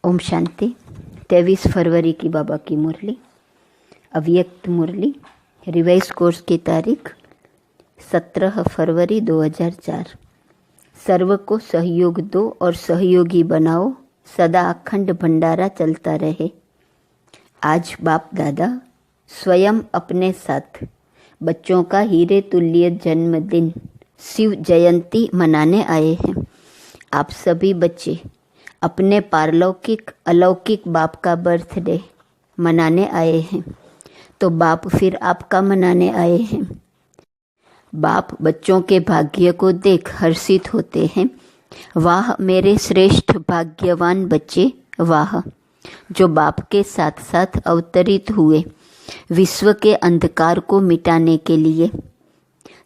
ओम शांति। 23 फरवरी की बाबा की मुरली, अव्यक्त मुरली, रिवाइज कोर्स की तारीख 17 फरवरी 2004। सर्व को सहयोग दो और सहयोगी बनाओ, सदा अखंड भंडारा चलता रहे। आज बाप दादा स्वयं अपने साथ बच्चों का हीरे तुल्य जन्मदिन शिव जयंती मनाने आए हैं। आप सभी बच्चे अपने पारलौकिक अलौकिक बाप का बर्थडे मनाने आए हैं, तो बाप फिर आपका मनाने आए हैं। बाप बच्चों के भाग्य को देख हर्षित होते हैं। वाह मेरे श्रेष्ठ भाग्यवान बच्चे, वाह, जो बाप के साथ साथ अवतरित हुए विश्व के अंधकार को मिटाने के लिए।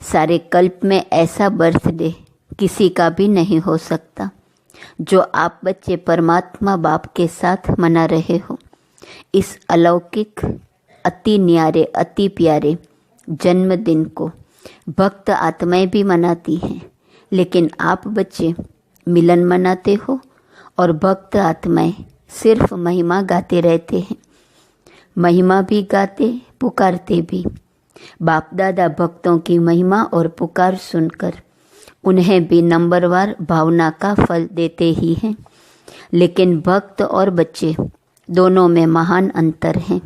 सारे कल्प में ऐसा बर्थडे किसी का भी नहीं हो सकता जो आप बच्चे परमात्मा बाप के साथ मना रहे हो। इस अलौकिक अति न्यारे अति प्यारे जन्मदिन को भक्त आत्माएं भी मनाती हैं, लेकिन आप बच्चे मिलन मनाते हो और भक्त आत्माएं सिर्फ महिमा गाते रहते हैं। महिमा भी गाते, पुकारते भी। बाप दादा भक्तों की महिमा और पुकार सुनकर उन्हें भी नंबरवार भावना का फल देते ही हैं, लेकिन भक्त और बच्चे दोनों में महान अंतर है।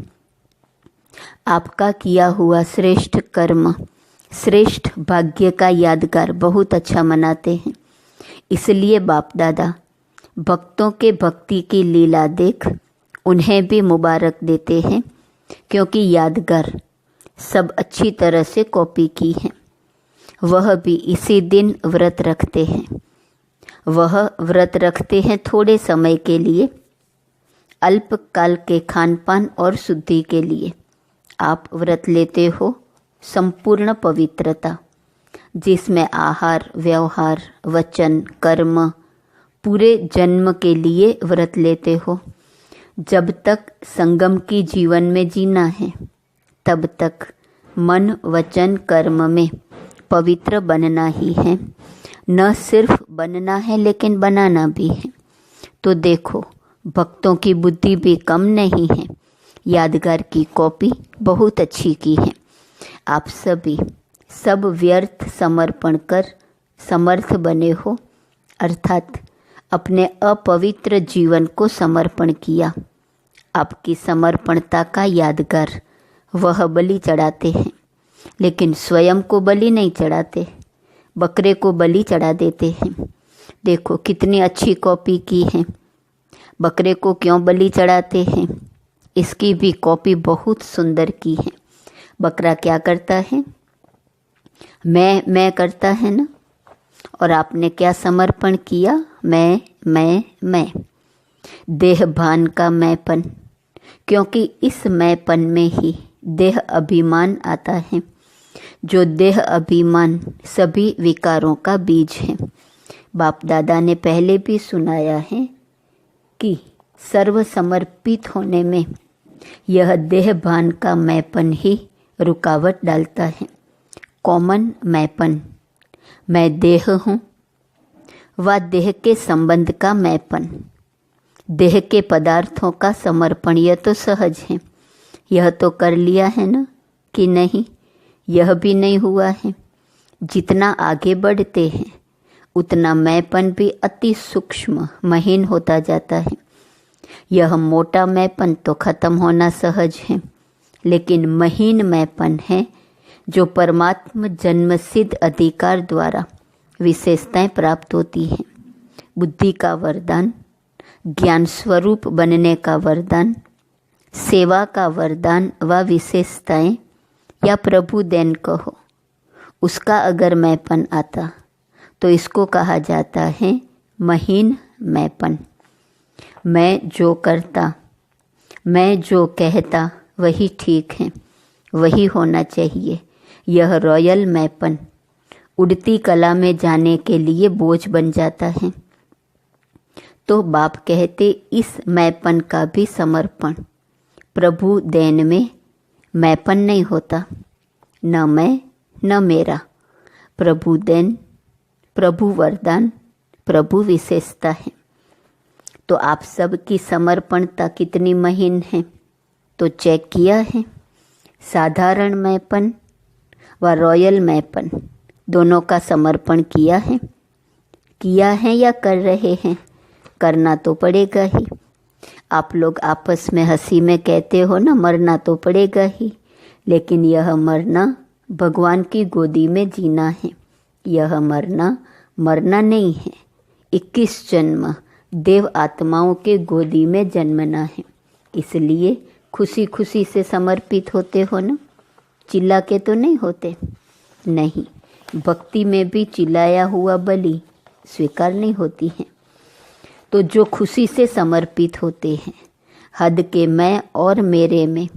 आपका किया हुआ श्रेष्ठ कर्म, श्रेष्ठ भाग्य का यादगार बहुत अच्छा मनाते हैं। इसलिए बाप दादा भक्तों के भक्ति की लीला देख उन्हें भी मुबारक देते हैं, क्योंकि यादगार सब अच्छी तरह से कॉपी की है। वह भी इसी दिन व्रत रखते हैं। वह व्रत रखते हैं थोड़े समय के लिए, अल्पकाल के खान पान और शुद्धि के लिए। आप व्रत लेते हो संपूर्ण पवित्रता, जिसमें आहार, व्यवहार, वचन, कर्म पूरे जन्म के लिए व्रत लेते हो। जब तक संगम की जीवन में जीना है, तब तक मन, वचन, कर्म में पवित्र बनना ही है। न सिर्फ बनना है लेकिन बनाना भी है। तो देखो, भक्तों की बुद्धि भी कम नहीं है। यादगार की कॉपी बहुत अच्छी की है। आप सभी सब व्यर्थ समर्पण कर समर्थ बने हो, अर्थात अपने अपवित्र जीवन को समर्पण किया। आपकी समर्पणता का यादगार वह बलि चढ़ाते हैं, लेकिन स्वयं को बलि नहीं चढ़ाते, बकरे को बलि चढ़ा देते हैं। देखो कितनी अच्छी कॉपी की है। बकरे को क्यों बलि चढ़ाते हैं, इसकी भी कॉपी बहुत सुंदर की है। बकरा क्या करता है? मैं करता है ना। और आपने क्या समर्पण किया? मैं। देह भान का मैंपन, क्योंकि इस मैंपन में ही देह अभिमान आता है। जो देह अभिमान सभी विकारों का बीज है। बाप दादा ने पहले भी सुनाया है कि सर्व समर्पित होने में यह देह भान का मैंपन ही रुकावट डालता है। कॉमन मैंपन, मैं देह हूँ, व देह के संबंध का मैंपन, देह के पदार्थों का समर्पण, यह तो सहज है। यह तो कर लिया है ना कि नहीं? यह भी नहीं हुआ है। जितना आगे बढ़ते हैं उतना मैंपन भी अति सूक्ष्म महीन होता जाता है। यह मोटा मैंपन तो खत्म होना सहज है, लेकिन महीन मैंपन है जो परमात्मा जन्म सिद्ध अधिकार द्वारा विशेषताएं प्राप्त होती हैं। बुद्धि का वरदान, ज्ञान स्वरूप बनने का वरदान, सेवा का वरदान व विशेषताएं, या प्रभु देन कहो, उसका अगर मैंपन आता तो इसको कहा जाता है महीन मैंपन। मैं जो करता, मैं जो कहता वही ठीक है, वही होना चाहिए। यह रॉयल मैंपन उड़ती कला में जाने के लिए बोझ बन जाता है। तो बाप कहते इस मैंपन का भी समर्पण। प्रभु देन में मैंपन नहीं होता, न मैं न मेरा। प्रभु देन, प्रभु वरदान, प्रभु विशेषता है। तो आप सब की समर्पणता कितनी महीन है तो चेक किया है। साधारण मैंपन व रॉयल मैंपन दोनों का समर्पण किया है या कर रहे हैं? करना तो पड़ेगा ही। आप लोग आपस में हंसी में कहते हो ना, मरना तो पड़ेगा ही, लेकिन यह मरना भगवान की गोदी में जीना है। यह मरना नहीं है। 21 जन्म देव आत्माओं के गोदी में जन्मना है। इसलिए खुशी खुशी से समर्पित होते हो ना, चिल्ला के तो नहीं होते। नहीं, भक्ति में भी चिल्लाया हुआ बलि स्वीकार नहीं होती है। तो जो खुशी से समर्पित होते हैं, हद के मैं और मेरे में,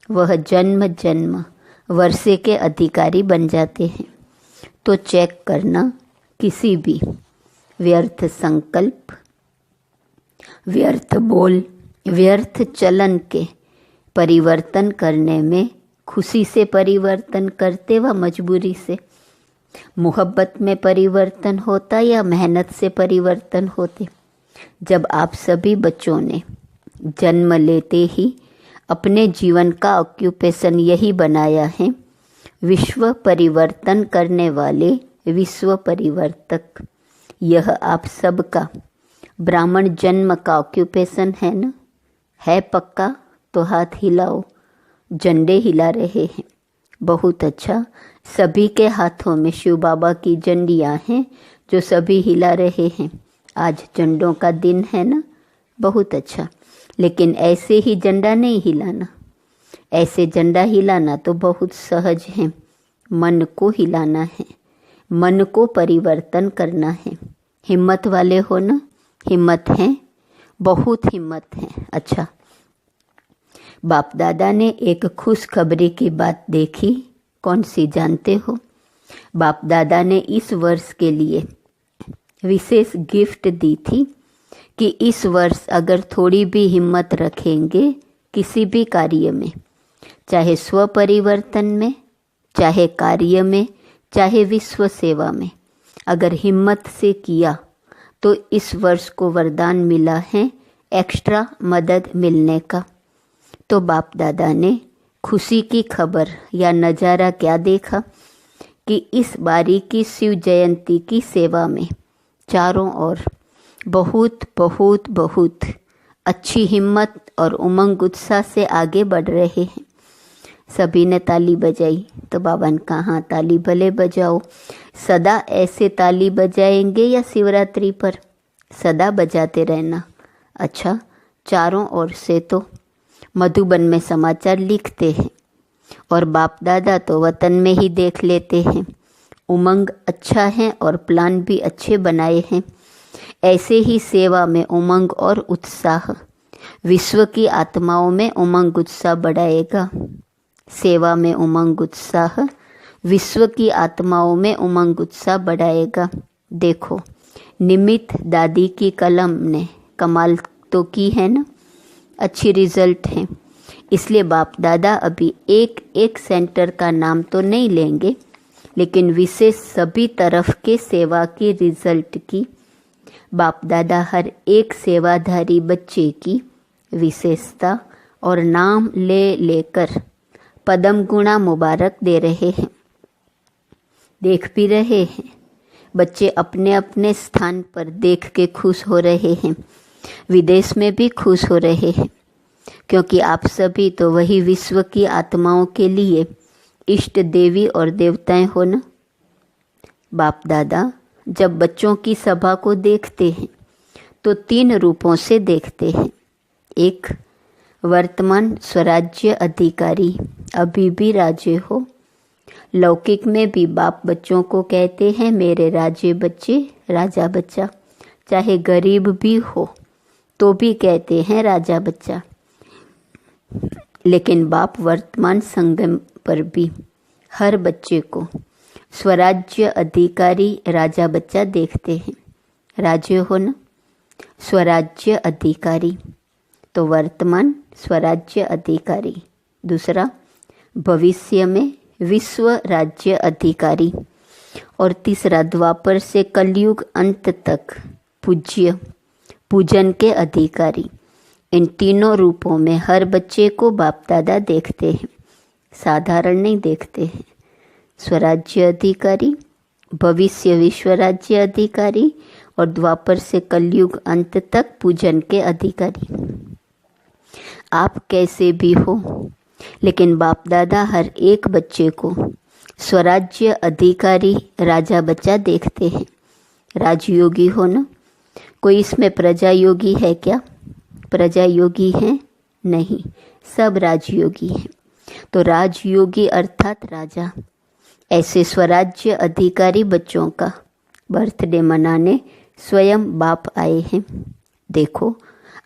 वह जन्म जन्म वर्षे के अधिकारी बन जाते हैं। तो चेक करना, किसी भी व्यर्थ संकल्प, व्यर्थ बोल, व्यर्थ चलन के परिवर्तन करने में खुशी से परिवर्तन करते व मजबूरी से, मोहब्बत में परिवर्तन होता या मेहनत से परिवर्तन होते। जब आप सभी बच्चों ने जन्म लेते ही अपने जीवन का ऑक्यूपेशन यही बनाया है, विश्व परिवर्तन करने वाले विश्व परिवर्तक। यह आप सबका ब्राह्मण जन्म का ऑक्यूपेशन है ना? है पक्का? तो हाथ हिलाओ। झंडे हिला रहे हैं, बहुत अच्छा। सभी के हाथों में शिव बाबा की झंडियाँ हैं जो सभी हिला रहे हैं। आज झंडों का दिन है ना, बहुत अच्छा। लेकिन ऐसे ही झंडा नहीं हिलाना। ऐसे झंडा हिलाना तो बहुत सहज है। मन को हिलाना है, मन को परिवर्तन करना है। हिम्मत वाले हो ना? हिम्मत है, बहुत हिम्मत है। अच्छा, बाप दादा ने एक खुशखबरी की बात देखी। कौन सी जानते हो? बाप दादा ने इस वर्ष के लिए विशेष गिफ्ट दी थी कि इस वर्ष अगर थोड़ी भी हिम्मत रखेंगे किसी भी कार्य में, चाहे स्व परिवर्तन में, चाहे कार्य में, चाहे विश्व सेवा में, अगर हिम्मत से किया तो इस वर्ष को वरदान मिला है एक्स्ट्रा मदद मिलने का। तो बाप दादा ने खुशी की खबर या नज़ारा क्या देखा कि इस बारी की शिव जयंती की सेवा में चारों ओर बहुत बहुत बहुत अच्छी हिम्मत और उमंग उत्साह से आगे बढ़ रहे हैं। सभी ने ताली बजाई। तो बाबा ने कहा, हाँ ताली भले बजाओ। सदा ऐसे ताली बजाएंगे या शिवरात्रि पर? सदा बजाते रहना। अच्छा, चारों ओर से तो मधुबन में समाचार लिखते हैं और बाप दादा तो वतन में ही देख लेते हैं। उमंग अच्छा है और प्लान भी अच्छे बनाए हैं। ऐसे ही सेवा में उमंग और उत्साह विश्व की आत्माओं में उमंग उत्साह बढ़ाएगा। सेवा में उमंग उत्साह विश्व की आत्माओं में उमंग उत्साह बढ़ाएगा। देखो, निमित दादी की कलम ने कमाल तो की है ना, अच्छी रिजल्ट है। इसलिए बाप दादा अभी एक एक सेंटर का नाम तो नहीं लेंगे, लेकिन विशेष सभी तरफ के सेवा की रिजल्ट की बाप दादा हर एक सेवाधारी बच्चे की विशेषता और नाम ले लेकर पदम गुणा मुबारक दे रहे हैं। देख भी रहे हैं, बच्चे अपने अपने स्थान पर देख के खुश हो रहे हैं। विदेश में भी खुश हो रहे हैं, क्योंकि आप सभी तो वही विश्व की आत्माओं के लिए इष्ट देवी और देवताएं हो ना। बाप दादा जब बच्चों की सभा को देखते हैं तो 3 रूपों से देखते हैं। एक, वर्तमान स्वराज्य अधिकारी, अभी भी राजे हो। लौकिक में भी बाप बच्चों को कहते हैं मेरे राजे बच्चे, राजा बच्चा। चाहे गरीब भी हो तो भी कहते हैं राजा बच्चा। लेकिन बाप वर्तमान संगम पर भी हर बच्चे को स्वराज्य अधिकारी राजा बच्चा देखते हैं। राजे हो ना, स्वराज्य अधिकारी। तो वर्तमान स्वराज्य अधिकारी। दूसरा, भविष्य में विश्व राज्य अधिकारी। और तीसरा, द्वापर से कलयुग अंत तक पूज्य पूजन के अधिकारी। इन तीनों रूपों में हर बच्चे को बाप दादा देखते हैं, साधारण नहीं देखते हैं। स्वराज्य अधिकारी, भविष्य विश्व राज्य अधिकारी और द्वापर से कलयुग अंत तक पूजन के अधिकारी। आप कैसे भी हो, लेकिन बाप दादा हर एक बच्चे को स्वराज्य अधिकारी राजा बच्चा देखते हैं। राजयोगी हो ना, कोई इसमें प्रजा योगी है क्या? प्रजा योगी है नहीं, सब राजयोगी हैं। तो राजयोगी अर्थात राजा। ऐसे स्वराज्य अधिकारी बच्चों का बर्थडे मनाने स्वयं बाप आए हैं। देखो,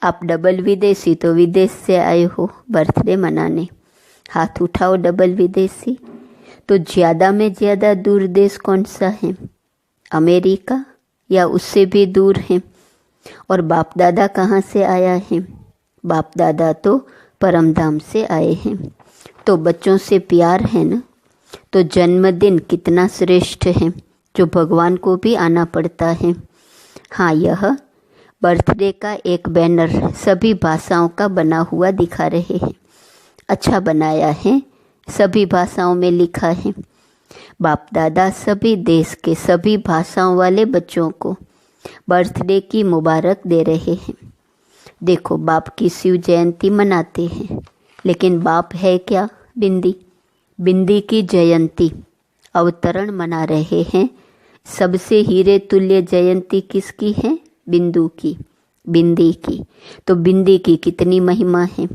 आप डबल विदेशी तो विदेश से आए हो बर्थडे मनाने, हाथ उठाओ डबल विदेशी। तो ज़्यादा में ज़्यादा दूर देश कौन सा है? अमेरिका या उससे भी दूर है। और बाप दादा कहाँ से आया है? बाप दादा तो परमधाम से आए हैं। तो बच्चों से प्यार है ना। तो जन्मदिन कितना श्रेष्ठ है, जो भगवान को भी आना पड़ता है। हाँ, यह बर्थडे का एक बैनर सभी भाषाओं का बना हुआ दिखा रहे हैं। अच्छा बनाया है, सभी भाषाओं में लिखा है। बाप दादा सभी देश के सभी भाषाओं वाले बच्चों को बर्थडे की मुबारक दे रहे हैं। देखो, बाप की शिव जयंती मनाते हैं, लेकिन बाप है क्या? बिंदी। बिंदी की जयंती अवतरण मना रहे हैं। सबसे हीरे तुल्य जयंती किसकी है? बिंदु की, बिंदी की। तो बिंदी की कितनी महिमा है।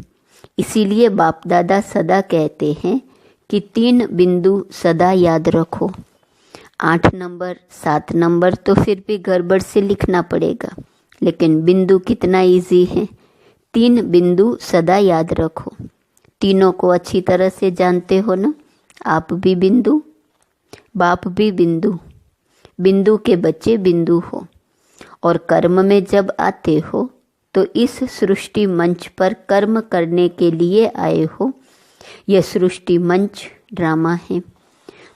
इसीलिए बाप दादा सदा कहते हैं कि 3 बिंदु सदा याद रखो। 8 नंबर 7 नंबर तो फिर भी गड़बड़ से लिखना पड़ेगा, लेकिन बिंदु कितना इजी है। 3 बिंदु सदा याद रखो। तीनों को अच्छी तरह से जानते हो ना। आप भी बिंदु, बाप भी बिंदु, बिंदु के बच्चे बिंदु हो। और कर्म में जब आते हो तो इस सृष्टि मंच पर कर्म करने के लिए आए हो। यह सृष्टि मंच ड्रामा है।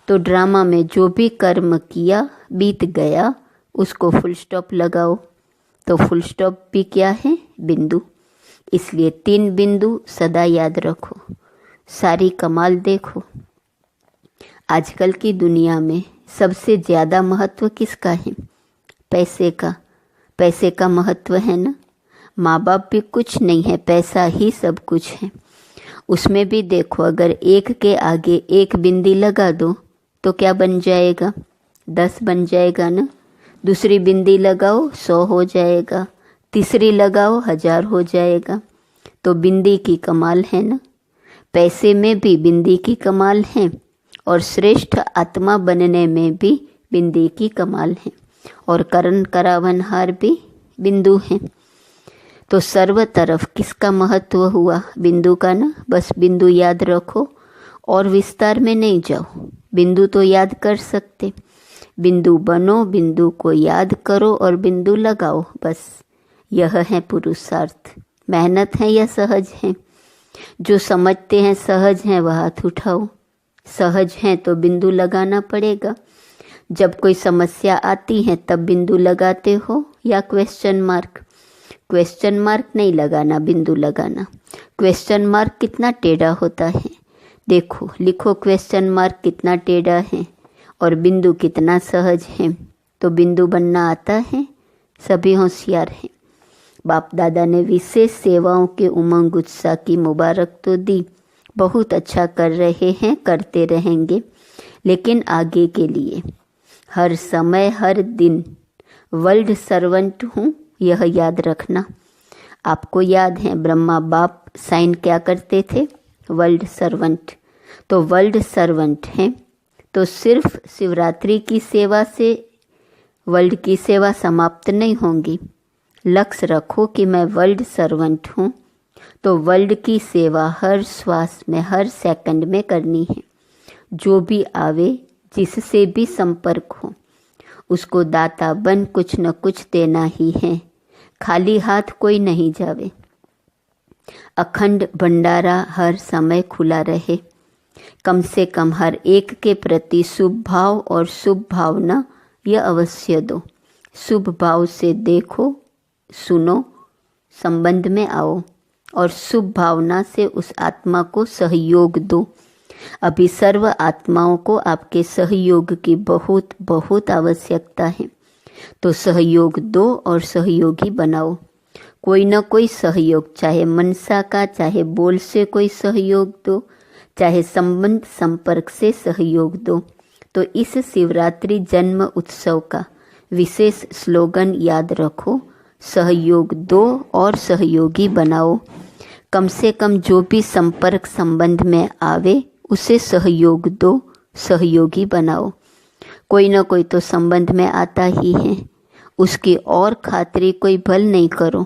तो ड्रामा में जो भी कर्म किया बीत गया, उसको फुल स्टॉप लगाओ। तो फुल स्टॉप भी क्या है? बिंदु। इसलिए 3 बिंदु सदा याद रखो। सारी कमाल देखो, आजकल की दुनिया में सबसे ज़्यादा महत्व किसका है? पैसे का। पैसे का महत्व है ना। माँ बाप भी कुछ नहीं है, पैसा ही सब कुछ है। उसमें भी देखो, अगर 1 के आगे 1 बिंदी लगा दो तो क्या बन जाएगा? 10 बन जाएगा ना। दूसरी बिंदी लगाओ 100 हो जाएगा, तीसरी लगाओ 1000 हो जाएगा। तो बिंदी की कमाल है ना। पैसे में भी बिंदी की कमाल है, और श्रेष्ठ आत्मा बनने में भी बिंदी की कमाल है। और करण करावनहार भी बिंदु हैं। तो सर्व तरफ किसका महत्व हुआ? बिंदु का ना। बस बिंदु याद रखो और विस्तार में नहीं जाओ। बिंदु तो याद कर सकते, बिंदु बनो, बिंदु को याद करो और बिंदु लगाओ। बस यह है पुरुषार्थ। मेहनत है या सहज है? जो समझते हैं सहज हैं वह हाथ उठाओ। सहज हैं तो बिंदु लगाना पड़ेगा। जब कोई समस्या आती है तब बिंदु लगाते हो या क्वेश्चन मार्क? क्वेश्चन मार्क नहीं लगाना, बिंदु लगाना। क्वेश्चन मार्क कितना टेढ़ा होता है। देखो, लिखो क्वेश्चन मार्क कितना टेढ़ा है और बिंदु कितना सहज है। तो बिंदु बनना आता है, सभी होशियार हैं। बाप दादा ने विशेष सेवाओं के उमंग उत्साह की मुबारक तो दी। बहुत अच्छा कर रहे हैं, करते रहेंगे। लेकिन आगे के लिए हर समय हर दिन वर्ल्ड सर्वेंट हूँ, यह याद रखना। आपको याद है ब्रह्मा बाप साइन क्या करते थे? World servant. तो वर्ल्ड सर्वेंट हैं तो सिर्फ शिवरात्रि की सेवा से वर्ल्ड की सेवा समाप्त नहीं होंगी। लक्ष्य रखो कि मैं वर्ल्ड सर्वेंट हूँ, तो वर्ल्ड की सेवा हर श्वास में हर सेकंड में करनी है। जो भी आवे, जिससे भी संपर्क हो, उसको दाता बन कुछ न कुछ देना ही है। खाली हाथ कोई नहीं जावे। अखंड भंडारा हर समय खुला रहे। कम से कम हर एक के प्रति शुभ भाव और शुभ भावना यह अवश्य दो। शुभ भाव से देखो, सुनो, संबंध में आओ और शुभ भावना से उस आत्मा को सहयोग दो। अभी सर्व आत्माओं को आपके सहयोग की बहुत बहुत आवश्यकता है, तो सहयोग दो और सहयोगी बनाओ। कोई न कोई सहयोग, चाहे मनसा का, चाहे बोल से कोई सहयोग दो, चाहे संबंध संपर्क से सहयोग दो। तो इस शिवरात्रि जन्म उत्सव का विशेष स्लोगन याद रखो, सहयोग दो और सहयोगी बनाओ। कम से कम जो भी संपर्क संबंध में आवे उसे सहयोग दो, सहयोगी बनाओ। कोई न कोई तो संबंध में आता ही है, उसकी और खातिरी कोई भल नहीं करो,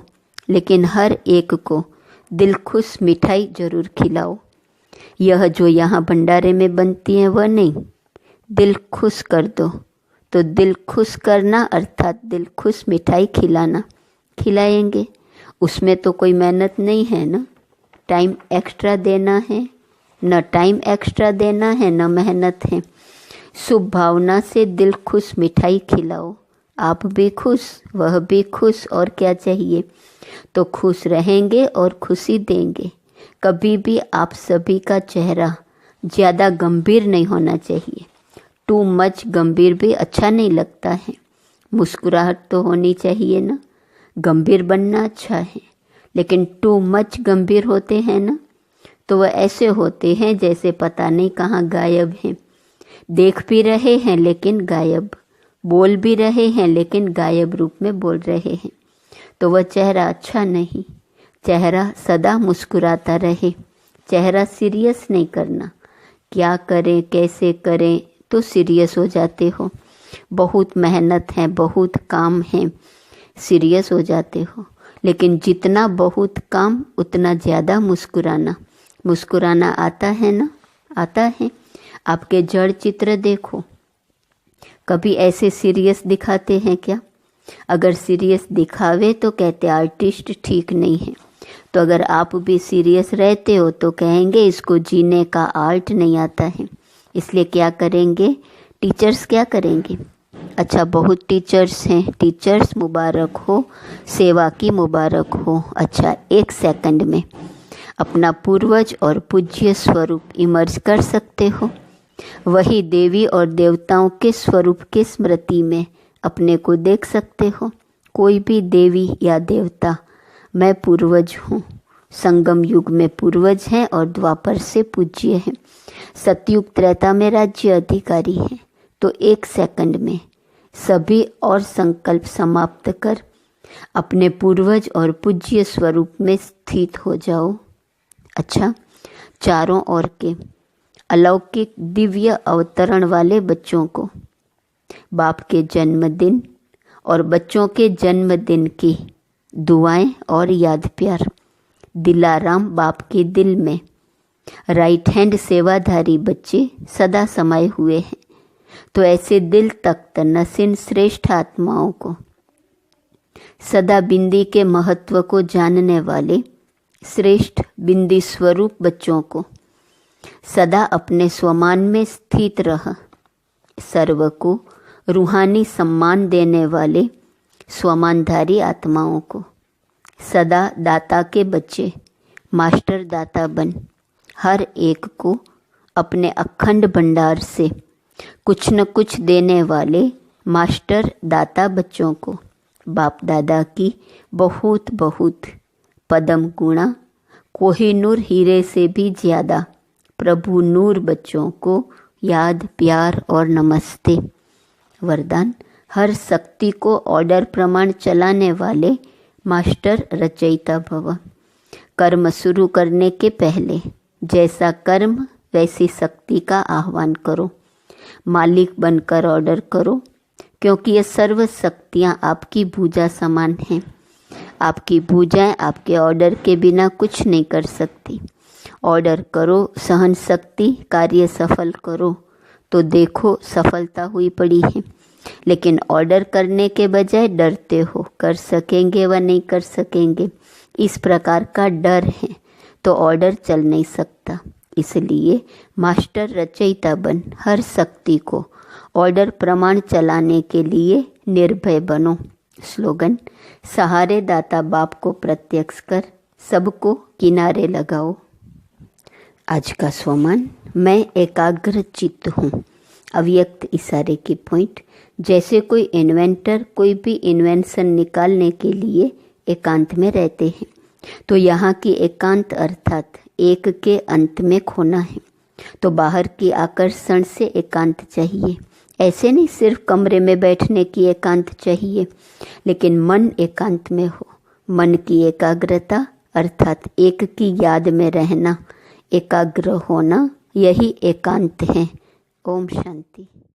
लेकिन हर एक को दिल खुश मिठाई जरूर खिलाओ। यह जो यहाँ भंडारे में बनती है वह नहीं, दिल खुश कर दो। तो दिल खुश करना अर्थात दिल खुश मिठाई खिलाना, खिलाएंगे। उसमें तो कोई मेहनत नहीं है ना, टाइम एक्स्ट्रा देना है, न टाइम एक्स्ट्रा देना है, न मेहनत है। शुभ भावना से दिल खुश मिठाई खिलाओ, आप भी खुश, वह भी खुश, और क्या चाहिए। तो खुश रहेंगे और खुशी देंगे। कभी भी आप सभी का चेहरा ज़्यादा गंभीर नहीं होना चाहिए। टू मच गंभीर भी अच्छा नहीं लगता है। मुस्कुराहट तो होनी चाहिए ना, गंभीर बनना अच्छा है, लेकिन टू मच गंभीर होते हैं ना, तो वह ऐसे होते हैं जैसे पता नहीं कहाँ गायब हैं। देख भी रहे हैं लेकिन गायब, बोल भी रहे हैं लेकिन गायब रूप में बोल रहे हैं। तो वह चेहरा अच्छा नहीं। चेहरा सदा मुस्कुराता रहे, चेहरा सीरियस नहीं करना। क्या करें, कैसे करें, तो सीरियस हो जाते हो। बहुत मेहनत है, बहुत काम है, सीरियस हो जाते हो। लेकिन जितना बहुत काम उतना ज़्यादा मुस्कुराना। मुस्कुराना आता है ना, आता है। आपके जड़ चित्र देखो, कभी ऐसे सीरियस दिखाते हैं क्या? अगर सीरियस दिखावे तो कहते आर्टिस्ट ठीक नहीं है। तो अगर आप भी सीरियस रहते हो तो कहेंगे इसको जीने का आर्ट नहीं आता है। इसलिए क्या करेंगे, टीचर्स क्या करेंगे? अच्छा, बहुत टीचर्स हैं, टीचर्स मुबारक हो, सेवा की मुबारक हो। अच्छा, 1 सेकंड में अपना पूर्वज और पूज्य स्वरूप इमर्ज कर सकते हो। वही देवी और देवताओं के स्वरूप के स्मृति में अपने को देख सकते हो। कोई भी देवी या देवता, मैं पूर्वज हूँ। संगम युग में पूर्वज हैं और द्वापर से पूज्य हैं। सतयुग त्रेता में राज्य अधिकारी हैं। तो 1 सेकंड में सभी और संकल्प समाप्त कर अपने पूर्वज और पूज्य स्वरूप में स्थित हो जाओ। अच्छा, चारों ओर के अलौकिक दिव्य अवतरण वाले बच्चों को बाप के जन्मदिन और बच्चों के जन्मदिन की दुआएं और याद प्यार। दिलाराम बाप के दिल में राइट हैंड सेवाधारी बच्चे सदा समाये हुए हैं। तो ऐसे दिल तख्त नसीन श्रेष्ठ आत्माओं को, सदा बिंदी के महत्व को जानने वाले श्रेष्ठ बिंदी स्वरूप बच्चों को सदा अपने स्वमान में स्थित रह, सर्व को रूहानी सम्मान देने वाले स्वमानधारी आत्माओं को सदा दाता के बच्चे मास्टर दाता बन, हर एक को अपने अखंड भंडार से कुछ न कुछ देने वाले मास्टर दाता बच्चों को बाप दादा की बहुत बहुत पदम गुणा कोहिनूर हीरे से भी ज़्यादा प्रभु नूर बच्चों को याद प्यार और नमस्ते। वरदान, हर शक्ति को ऑर्डर प्रमाण चलाने वाले मास्टर रचयिता भव। कर्म शुरू करने के पहले जैसा कर्म वैसी शक्ति का आह्वान करो। मालिक बनकर ऑर्डर करो, क्योंकि ये सर्व शक्तियाँ आपकी भुजा समान हैं। आपकी भुजाएं आपके ऑर्डर के बिना कुछ नहीं कर सकती। ऑर्डर करो, सहन शक्ति, कार्य सफल करो, तो देखो सफलता हुई पड़ी है। लेकिन ऑर्डर करने के बजाय डरते हो, कर सकेंगे व नहीं कर सकेंगे, इस प्रकार का डर है, तो ऑर्डर चल नहीं सकता। इसलिए मास्टर रचयिता बन हर शक्ति को ऑर्डर प्रमाण चलाने के लिए निर्भय बनो। स्लोगन: सहारे दाता बाप को प्रत्यक्ष कर, सबको किनारे लगाओ। आज का स्वमान: मैं एकाग्र चित्त हूँ। अव्यक्त इशारे की पॉइंट: जैसे कोई इन्वेंटर कोई भी इन्वेंशन निकालने के लिए एकांत में रहते हैं, तो यहाँ की एकांत अर्थात एक के अंत में खोना है। तो बाहर की आकर्षण से एकांत चाहिए। ऐसे नहीं सिर्फ कमरे में बैठने की एकांत चाहिए, लेकिन मन एकांत में हो। मन की एकाग्रता अर्थात एक की याद में रहना, एकाग्र होना, यही एकांत है। ओम शांति।